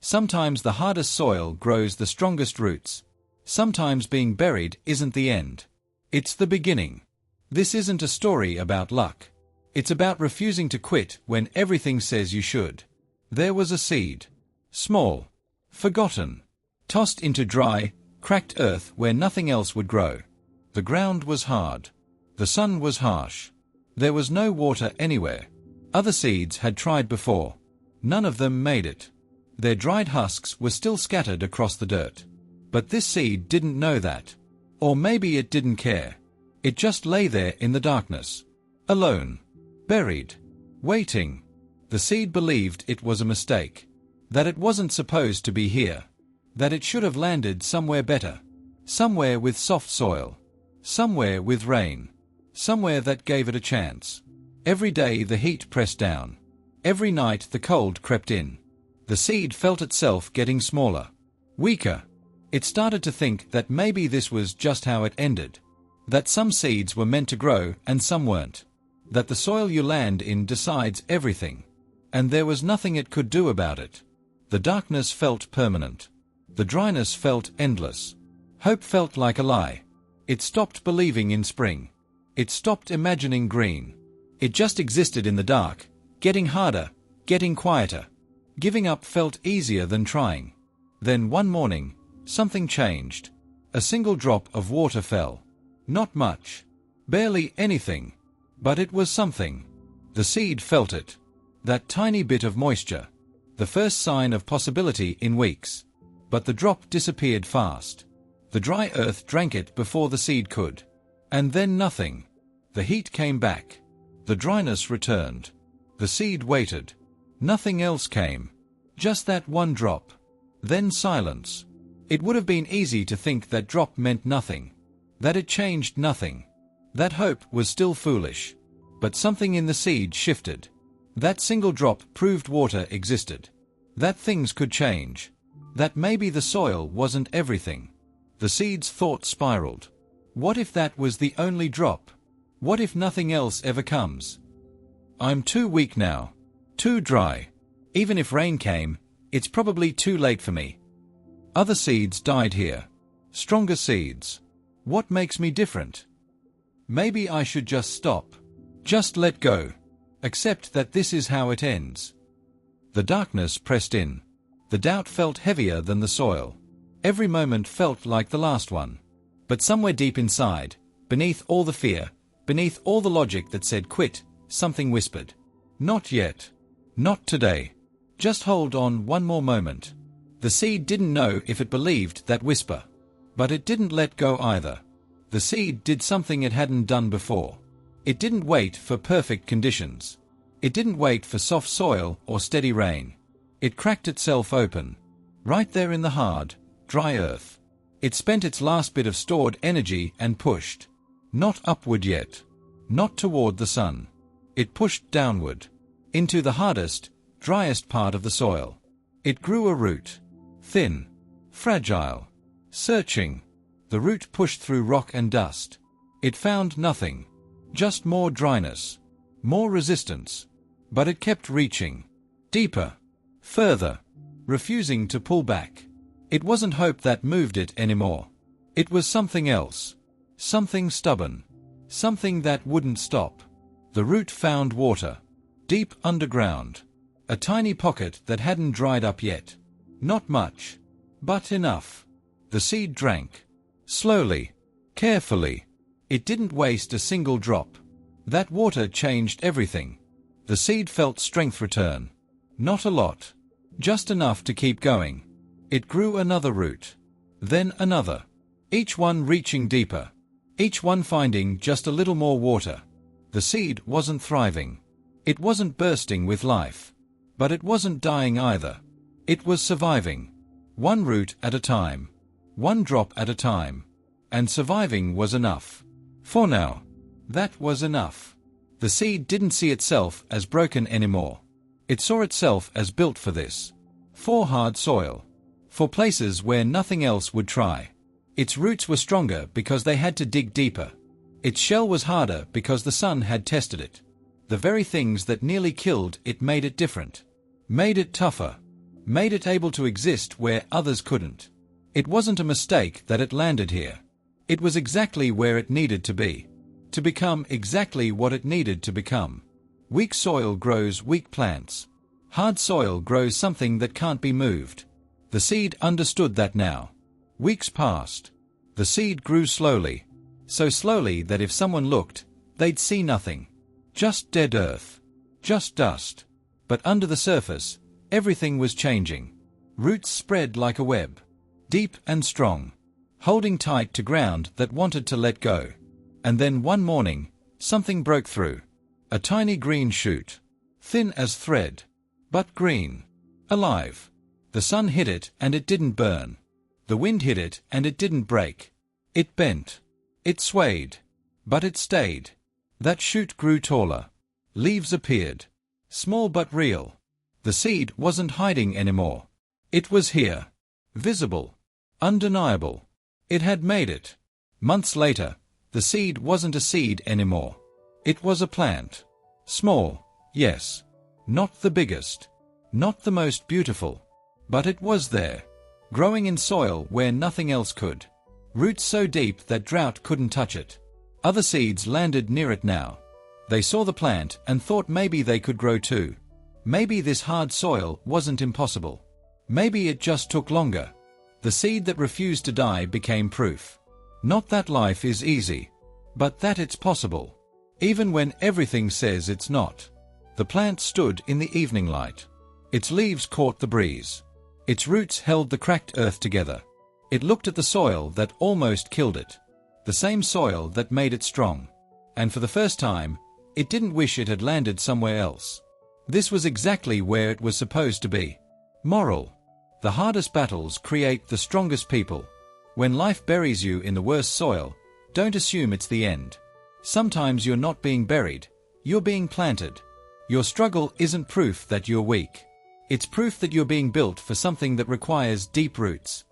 Sometimes the hardest soil grows the strongest roots. Sometimes being buried isn't the end. It's the beginning. This isn't a story about luck. It's about refusing to quit when everything says you should. There was a seed. Small. Forgotten. Tossed into dry, cracked earth where nothing else would grow. The ground was hard. The sun was harsh. There was no water anywhere. Other seeds had tried before. None of them made it. Their dried husks were still scattered across the dirt. But this seed didn't know that. Or maybe it didn't care. It just lay there in the darkness. Alone. Buried. Waiting. The seed believed it was a mistake. That it wasn't supposed to be here. That it should have landed somewhere better. Somewhere with soft soil. Somewhere with rain. Somewhere that gave it a chance. Every day the heat pressed down. Every night the cold crept in. The seed felt itself getting smaller. Weaker. It started to think that maybe this was just how it ended. That some seeds were meant to grow and some weren't. That the soil you land in decides everything. And there was nothing it could do about it. The darkness felt permanent. The dryness felt endless. Hope felt like a lie. It stopped believing in spring. It stopped imagining green. It just existed in the dark, getting harder, getting quieter. Giving up felt easier than trying. Then one morning, something changed. A single drop of water fell. Not much. Barely anything. But it was something. The seed felt it. That tiny bit of moisture. The first sign of possibility in weeks. But the drop disappeared fast. The dry earth drank it before the seed could. And then nothing. The heat came back. The dryness returned. The seed waited. Nothing else came. Just that one drop. Then silence. It would have been easy to think that drop meant nothing. That it changed nothing. That hope was still foolish. But something in the seed shifted. That single drop proved water existed. That things could change. That maybe the soil wasn't everything. The seed's thought spiraled. What if that was the only drop? What if nothing else ever comes? I'm too weak now. Too dry. Even if rain came, it's probably too late for me. Other seeds died here. Stronger seeds. What makes me different? Maybe I should just stop. Just let go. Accept that this is how it ends. The darkness pressed in. The doubt felt heavier than the soil. Every moment felt like the last one. But somewhere deep inside, beneath all the fear, beneath all the logic that said quit, something whispered. Not yet. Not today. Just hold on one more moment. The seed didn't know if it believed that whisper. But it didn't let go either. The seed did something it hadn't done before. It didn't wait for perfect conditions. It didn't wait for soft soil or steady rain. It cracked itself open. Right there in the hard, dry earth. It spent its last bit of stored energy and pushed. Not upward yet. Not toward the sun. It pushed downward. Into the hardest, driest part of the soil. It grew a root. Thin. Fragile. Searching. The root pushed through rock and dust. It found nothing. Just more dryness. More resistance. But it kept reaching. Deeper. Further. Refusing to pull back. It wasn't hope that moved it anymore. It was something else. Something stubborn. Something that wouldn't stop. The root found water. Deep underground. A tiny pocket that hadn't dried up yet. Not much. But enough. The seed drank. Slowly. Carefully. It didn't waste a single drop. That water changed everything. The seed felt strength return. Not a lot. Just enough to keep going. It grew another root. Then another. Each one reaching deeper. Each one finding just a little more water. The seed wasn't thriving. It wasn't bursting with life. But it wasn't dying either. It was surviving. One root at a time. One drop at a time. And surviving was enough. For now. That was enough. The seed didn't see itself as broken anymore. It saw itself as built for this. For hard soil. For places where nothing else would try. Its roots were stronger because they had to dig deeper. Its shell was harder because the sun had tested it. The very things that nearly killed it made it different. Made it tougher. made it able to exist where others couldn't. It wasn't a mistake that it landed here. It was exactly where it needed to be, to become exactly what it needed to become. Weak soil grows weak plants. Hard soil grows something that can't be moved. The seed understood that now. Weeks passed. The seed grew slowly, so slowly that if someone looked, they'd see nothing. Just dead earth. Just dust. But under the surface, everything was changing. Roots spread like a web, deep and strong, holding tight to ground that wanted to let go. And then one morning, something broke through. A tiny green shoot, thin as thread, but green, alive. The sun hit it and it didn't burn. The wind hit it and it didn't break. It bent. It swayed. But it stayed. That shoot grew taller. Leaves appeared. Small but real. The seed wasn't hiding anymore. It was here. Visible. Undeniable. It had made it. Months later, the seed wasn't a seed anymore. It was a plant. Small, yes. Not the biggest. Not the most beautiful. But it was there. Growing in soil where nothing else could. Roots so deep that drought couldn't touch it. Other seeds landed near it now. They saw the plant and thought maybe they could grow too. Maybe this hard soil wasn't impossible. Maybe it just took longer. The seed that refused to die became proof. Not that life is easy, but that it's possible. Even when everything says it's not. The plant stood in the evening light. Its leaves caught the breeze. Its roots held the cracked earth together. It looked at the soil that almost killed it. The same soil that made it strong. And for the first time, it didn't wish it had landed somewhere else. This was exactly where it was supposed to be. Moral. The hardest battles create the strongest people. When life buries you in the worst soil, don't assume it's the end. Sometimes you're not being buried, you're being planted. Your struggle isn't proof that you're weak. It's proof that you're being built for something that requires deep roots.